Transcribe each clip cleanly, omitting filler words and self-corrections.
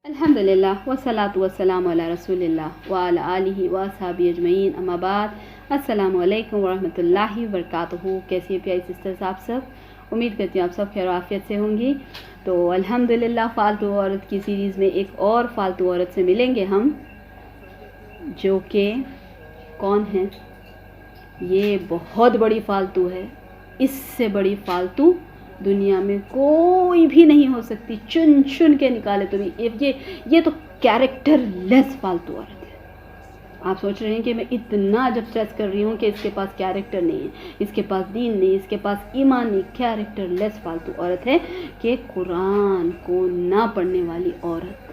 अल्हम्दुलिल्लाह वस्सलातु वस्सलामु अला रसूलिल्लाह व अला आलिहि व अस्हाबी अजमईन अम्मा बाद। अस्सलामु अलैकुम व रहमतुल्लाहि व बरकातुहू। कैसी है प्यारी सिस्टर्स आप सब? उम्मीद करती हूँ आप सब खैर आफियत से होंगी। तो अल्हम्दुलिल्लाह फालतू औरत की सीरीज़ में एक और फालतू औरत से मिलेंगे हम, जो कि कौन है? ये बहुत बड़ी फालतू है। इससे बड़ी फालतू दुनिया में कोई भी नहीं हो सकती। चुन चुन के निकाले तो भी ये तो कैरेक्टर लेस फालतू औरत है। आप सोच रहे हैं कि मैं इतना जब स्ट्रेस कर रही हूँ कि इसके पास कैरेक्टर नहीं है, इसके पास दीन नहीं, इसके पास ईमान नहीं। कैरेक्टर लेस फालतू औरत है कि कुरान को ना पढ़ने वाली औरत,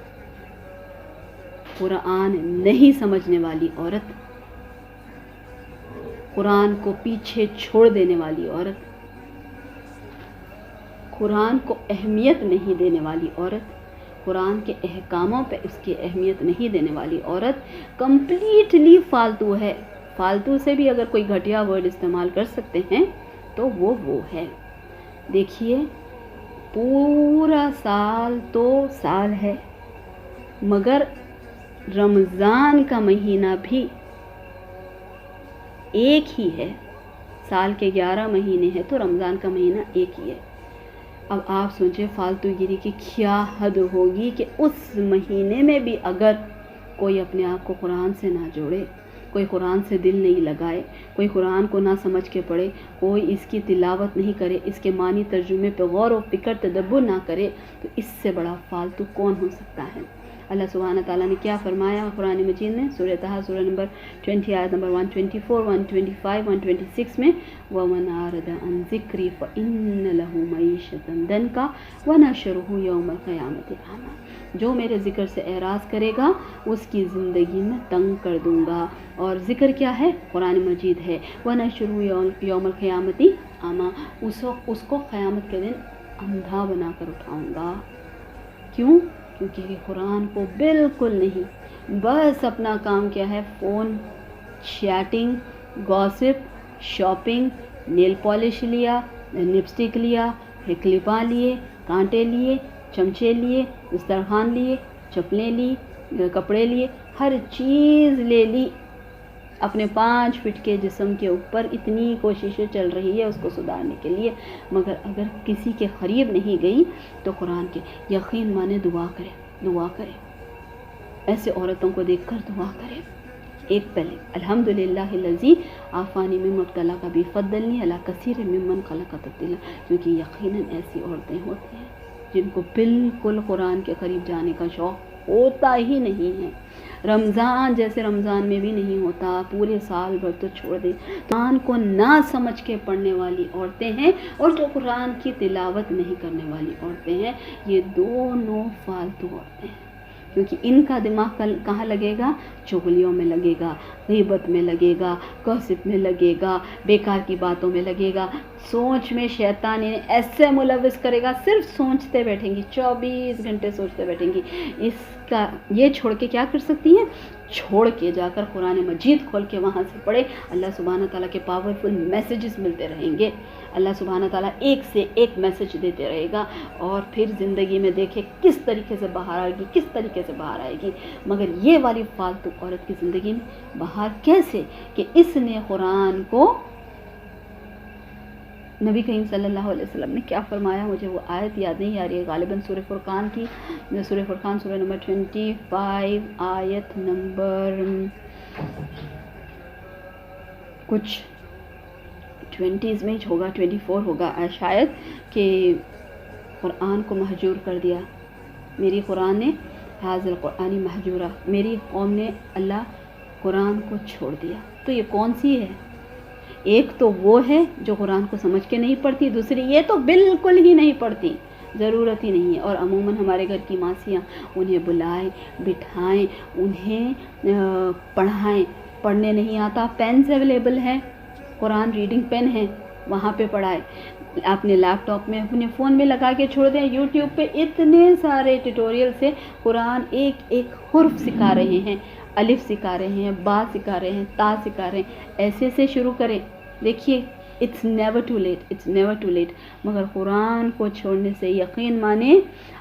कुरान नहीं समझने वाली औरत, कुरान को पीछे छोड़ देने वाली औरत, कुरान को अहमियत नहीं देने वाली औरत, कुरान के अहकामों पे उसकी अहमियत नहीं देने वाली औरत कंप्लीटली फालतू है। फालतू से भी अगर कोई घटिया वर्ड इस्तेमाल कर सकते हैं तो वो है। देखिए, पूरा साल तो साल है, मगर रमज़ान का महीना भी एक ही है। साल के 11 महीने हैं तो रमज़ान का महीना एक ही है। अब आप सोचिए फालतूगिरी की क्या हद होगी कि उस महीने में भी अगर कोई अपने आप को कुरान से ना जोड़े, कोई कुरान से दिल नहीं लगाए, कोई कुरान को ना समझ के पढ़े, कोई इसकी तिलावत नहीं करे, इसके मानी तर्जुमे पे गौर व फिक्र तदब्बुर ना करे, तो इससे बड़ा फालतू कौन हो सकता है? अल्लाह सुब्हानहू तआला ने क्या फरमाया कुरान मजीद में? सूरह तहा सूरह नंबर 20 आयत नंबर 124, 125, 126 में, वमन आरदा अन ज़िक्री फ़इन्न लहू मईशतन दनका व नहशुरुहू यौमल क़यामति अमा। जो मेरे ज़िक्र से एराज़ करेगा उसकी ज़िंदगी में तंग कर दूँगा। और ज़िक्र क्या है? कुरान मजीद है। व नहशुरुहू यौमल क़यामति अमा, उसको क़यामत के दिन अंधा बना कर उठाऊँगा। क्यों? क्योंकि कुरान को बिल्कुल नहीं, बस अपना काम क्या है? Phone, chatting, gossip, shopping, nail polish लिया, लिपस्टिक लिया, क्लिपां लिए, कांटे लिए, चमचे लिए, दस्तरखान लिए, चप्पलें ली, कपड़े लिए, हर चीज़ ले ली। अपने 5 फीट के जिस्म के ऊपर इतनी कोशिशें चल रही है उसको सुधारने के लिए, मगर अगर किसी के करीब नहीं गई तो कुरान के यकीन माने दुआ करे। ऐसे औरतों को देखकर दुआ करें। एक पहले अल्हम्दुलिल्लाहिल्लज़ी आफ़ानी में मुब्तला का भी फ़द्दलनी अला कसीर मिम्मन खलक़ तफ़दीला, क्योंकि यकीनन ऐसी औरतें होती हैं जिनको बिल्कुल कुरान के करीब जाने का शौक़ होता ही नहीं है। रमज़ान जैसे रमज़ान में भी नहीं होता, पूरे साल भर तो छोड़ दे। कुरान को ना समझ के पढ़ने वाली औरतें हैं और जो कुरान की तिलावत नहीं करने वाली औरतें हैं, ये दोनों फालतू औरतें हैं। क्योंकि इनका दिमाग कहाँ लगेगा? चुगलियों में लगेगा, गीबत में लगेगा, गॉसिप में लगेगा, बेकार की बातों में लगेगा। सोच में शैतान इन्हें ऐसे मुलविस करेगा, सिर्फ सोचते बैठेंगी, 24 घंटे सोचते बैठेंगी। इसका ये छोड़ के क्या कर सकती हैं? छोड़ के जाकर कुरान मजीद खोल के वहाँ से पढ़े। अल्लाह सुब्हानहू तआला के पावरफुल मैसेजेस मिलते रहेंगे। अल्लाह सुब्हानहू तआला एक से एक मैसेज देते रहेगा और फिर ज़िंदगी में देखे किस तरीके से बाहर आएगी, किस तरीके से बाहर आएगी। मगर ये वाली फालतू औरत की ज़िंदगी में बाहर कैसे कि इसने कुरान को, नबी करीम सल्लल्लाहु अलैहि वसल्लम ने क्या फरमाया, मुझे वो आयत याद नहीं आ रही है, गालिबन सूरह फुरकान की, सूरह फुरकान सूरह नंबर 25 आयत नंबर कुछ 20s में होगा, 24 होगा शायद, कि कुरान को महजूर कर दिया। मेरी कुरान ने हाज़िल कुरानी महजूरा, मेरी कौम ने अल्लाह कुरान को छोड़ दिया। तो ये कौन सी है? एक तो वो है जो कुरान को समझ के नहीं पढ़ती, दूसरी ये तो बिल्कुल ही नहीं पढ़ती, ज़रूरत ही नहीं है। और अमूमन हमारे घर की मासियाँ उन्हें बुलाएं, बिठाएं, उन्हें पढ़ाएं। पढ़ने नहीं आता, पेन्स अवेलेबल हैं, कुरान रीडिंग पेन है, वहाँ पे पढ़ाएं। अपने लैपटॉप में, अपने फ़ोन में लगा के छोड़ दें। यूट्यूब पे इतने सारे ट्यूटोरियल से कुरान एक एक हुर्फ सिखा रहे हैं, अलिफ सिखा रहे हैं, बा सिखा रहे हैं, ता सिखा रहे हैं। ऐसे से शुरू करें। देखिए it's never too late, it's never too late. مگر قرآن کو چھوڑنے سے یقین مانے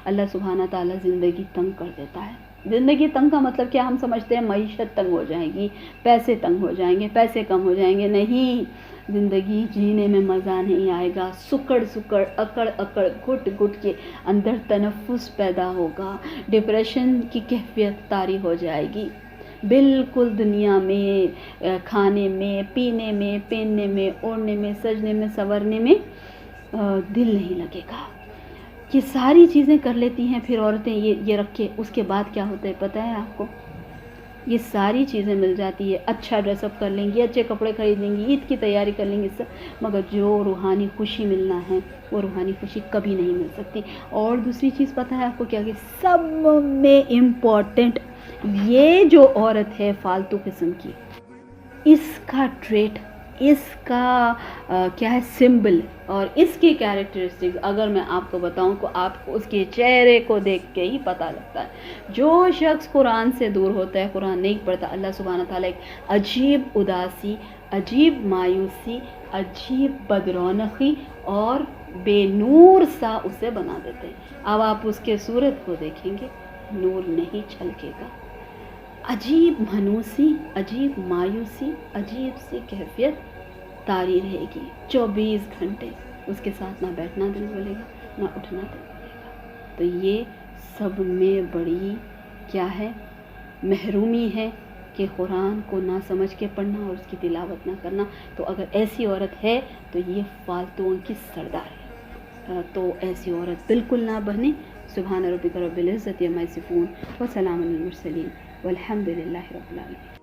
اللہ سبحانہ تعالیٰ زندگی تنگ کر دیتا ہے. زندگی تنگ کا مطلب کیا؟ ہم سمجھتے ہیں معیشت تنگ ہو جائے گی، پیسے تنگ ہو جائیں گے، پیسے کم ہو جائیں گے. نہیں، زندگی جینے میں مزہ نہیں آئے گا. سکڑ سکڑ، اکڑ اکڑ، گھٹ گھٹ کے اندر تنفس پیدا ہوگا، ڈپریشن کی کیفیت طاری ہو جائے گی. بالکل دنیا میں کھانے میں، پینے میں، پہننے میں، اوڑھنے میں، سجنے میں، سنورنے میں دل نہیں لگے گا. یہ ساری چیزیں کر لیتی ہیں پھر عورتیں یہ رکھ کے. اس کے بعد کیا ہوتا ہے پتہ ہے آپ کو؟ یہ ساری چیزیں مل جاتی ہے، اچھا ڈریس اپ کر لیں گی، اچھے کپڑے خرید لیں گی، عید کی تیاری کر لیں گی سب، مگر جو روحانی خوشی ملنا ہے وہ روحانی خوشی کبھی نہیں مل سکتی. اور دوسری چیز پتہ ہے آپ کو کیا؟ کہ سب میں امپورٹنٹ یہ جو عورت ہے فالتو قسم کی، اس کا ٹریٹ، اس کا کیا ہے سمبل اور اس کی کیریکٹرسٹکس اگر میں آپ کو بتاؤں تو آپ کو اس کے چہرے کو دیکھ کے ہی پتہ لگتا ہے. جو شخص قرآن سے دور ہوتا ہے، قرآن نہیں پڑھتا، اللہ سبحانہ تعالیٰ ایک عجیب اداسی، عجیب مایوسی، عجیب بدرونقی اور بے نور سا اسے بنا دیتے ہیں. اب آپ اس کے صورت کو دیکھیں گے، نور نہیں چھلکے گا. عجیب منوسی، عجیب مایوسی، عجیب سی کیفیت طاری رہے گی 24 گھنٹے. اس کے ساتھ نہ بیٹھنا دل بولے گا، نہ اٹھنا دل بولے گا. تو یہ سب میں بڑی کیا ہے محرومی ہے کہ قرآن کو نہ سمجھ کے پڑھنا اور اس کی تلاوت نہ کرنا. تو اگر ایسی عورت ہے تو یہ فالتوؤں کی سردار ہے. تو ایسی عورت بالکل نہ بنے. سبحان ربک رب العزت عما یصفون وسلام علی المرسلین والحمد للہ رب العالمین.